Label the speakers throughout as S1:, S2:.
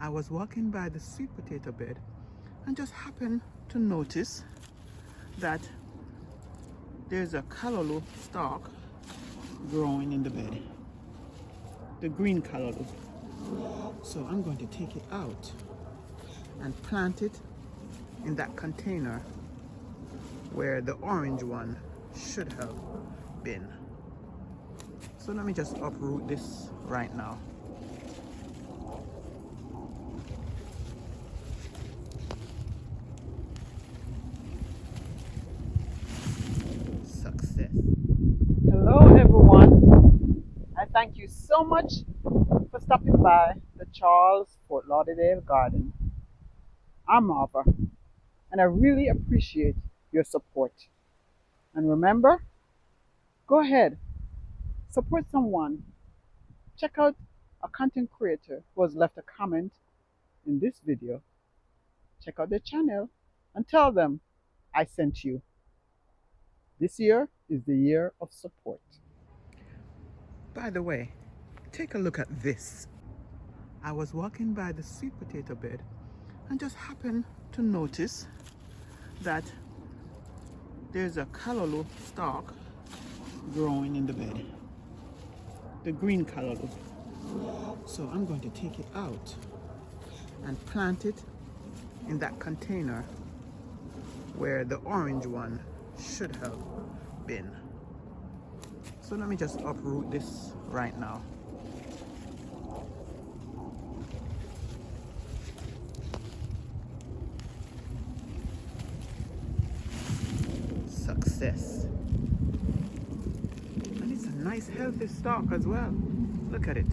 S1: I was walking by the sweet potato bed and just happened to notice that there's a callaloo stalk growing in the bed, the green callaloo. So I'm going to take it out and plant it in that container where the orange one should have been. So let me just uproot this right now. Success.
S2: Hello everyone. I thank you so much for stopping by the Charles Fort Lauderdale Garden. I'm Marva and I really appreciate your support. And remember, go ahead, support someone. Check out a content creator who has left a comment in this video. Check out their channel and tell them I sent you. This year is the year of support.
S1: By the way, take a look at this. I was walking by the sweet potato bed and just happened to notice that there's a callaloo stalk growing in the bed, the green callaloo. So I'm going to take it out and plant it in that container where the orange one should have been. So let me just uproot this right now. Success. And it's a nice healthy stalk as well. Look at it.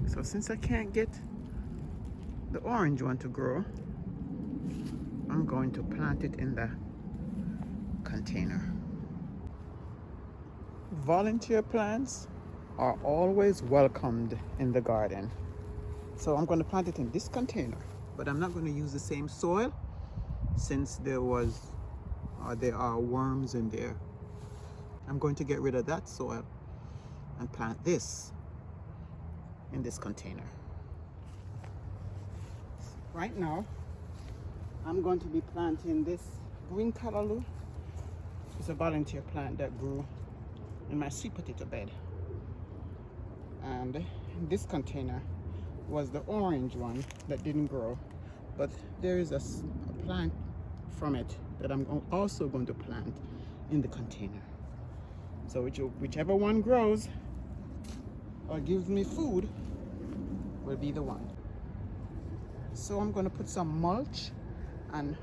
S1: So since I can't get the orange one to grow, I'm going to plant it in the container. Volunteer plants are always welcomed in the garden. So I'm going to plant it in this container, but I'm not going to use the same soil since there are worms in there. I'm going to get rid of that soil and plant this in this container. Right now, I'm going to be planting this green callaloo. It's a volunteer plant that grew in my sweet potato bed. And this container was the orange one that didn't grow. But there is a plant from it that I'm also going to plant in the container. So whichever one grows or gives me food will be the one. So I'm going to put some mulch and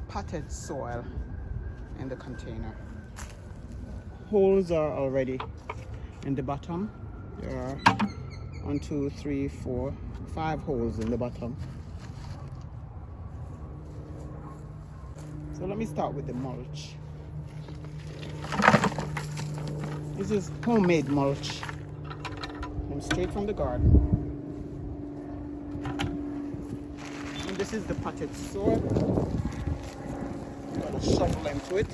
S1: potted soil in the container. Holes are already in the bottom. There are 1, 2, 3, 4, 5 holes in the bottom. So let me start with the mulch. This is homemade mulch. Comes straight from the garden. And this is the potted soil. I'm going to shovel into it.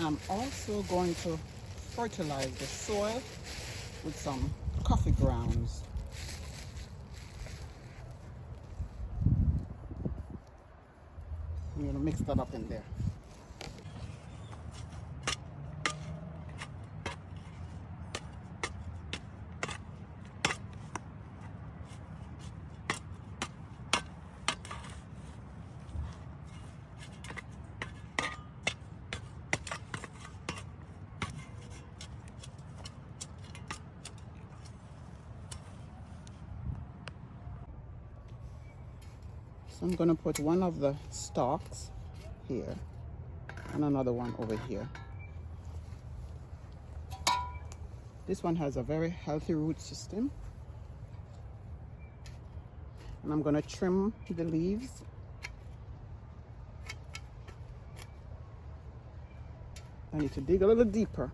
S1: I'm also going to fertilize the soil with some coffee grounds. I'm gonna mix that up in there. So I'm gonna put one of the stalks here and another one over here. This one has a very healthy root system. And I'm gonna trim the leaves. I need to dig a little deeper.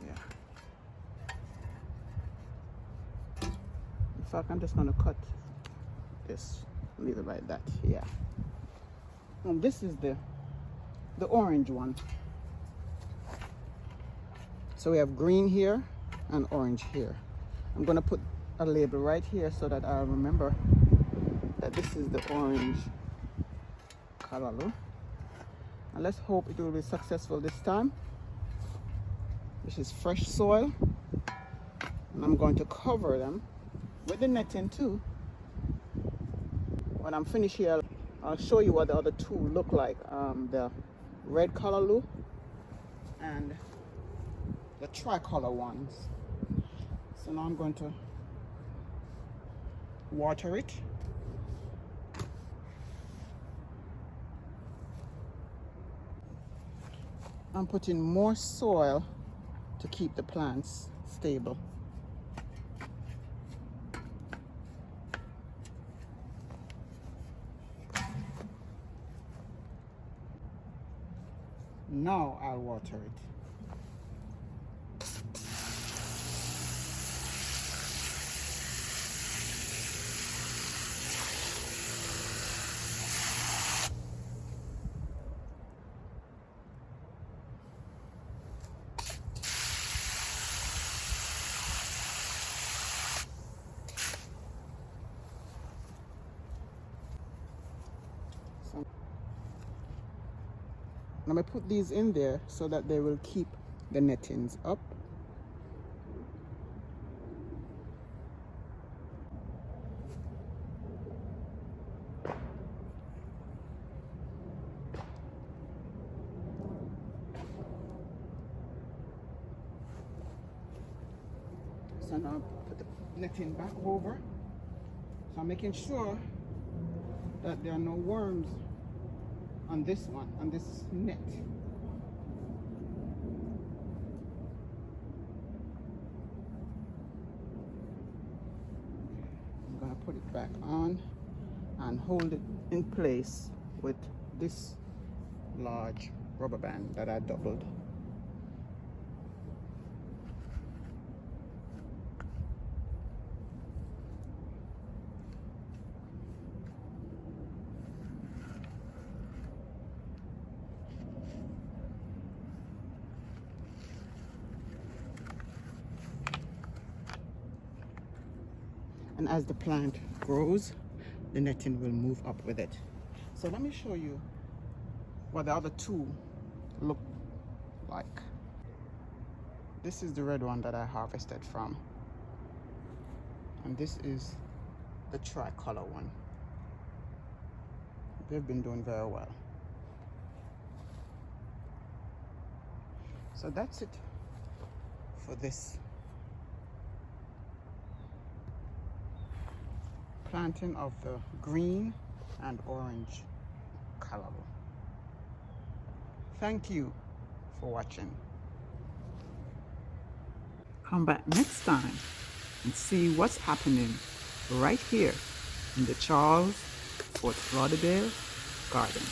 S1: Yeah. In fact, I'm just gonna cut this, leave it like that. Yeah. And this is the orange one. So we have green here and orange here. I'm gonna put a label right here so that I'll remember that this is the orange Callaloo. And let's hope it will be successful this time. This is fresh soil. And I'm going to cover them with the netting too. When I'm finished here, I'll show you what the other two look like. The red Callaloo and the tricolor ones. So now I'm going to water it. I'm putting more soil to keep the plants stable. Now I'll water it. So I'm going to put these in there so that they will keep the nettings up. So now I'll put the netting back over. So I'm making sure that there are no worms on this one, on this net. I'm gonna put it back on and hold it in place with this large rubber band that I doubled. And as the plant grows, the netting will move up with it. So let me show you what the other two look like. This is the red one that I harvested from. And this is the tricolor one. They've been doing very well. So that's it for this planting of the green and orange Callaloo. Thank you for watching.
S2: Come back next time and see what's happening right here in the Charles Fort Lauderdale garden.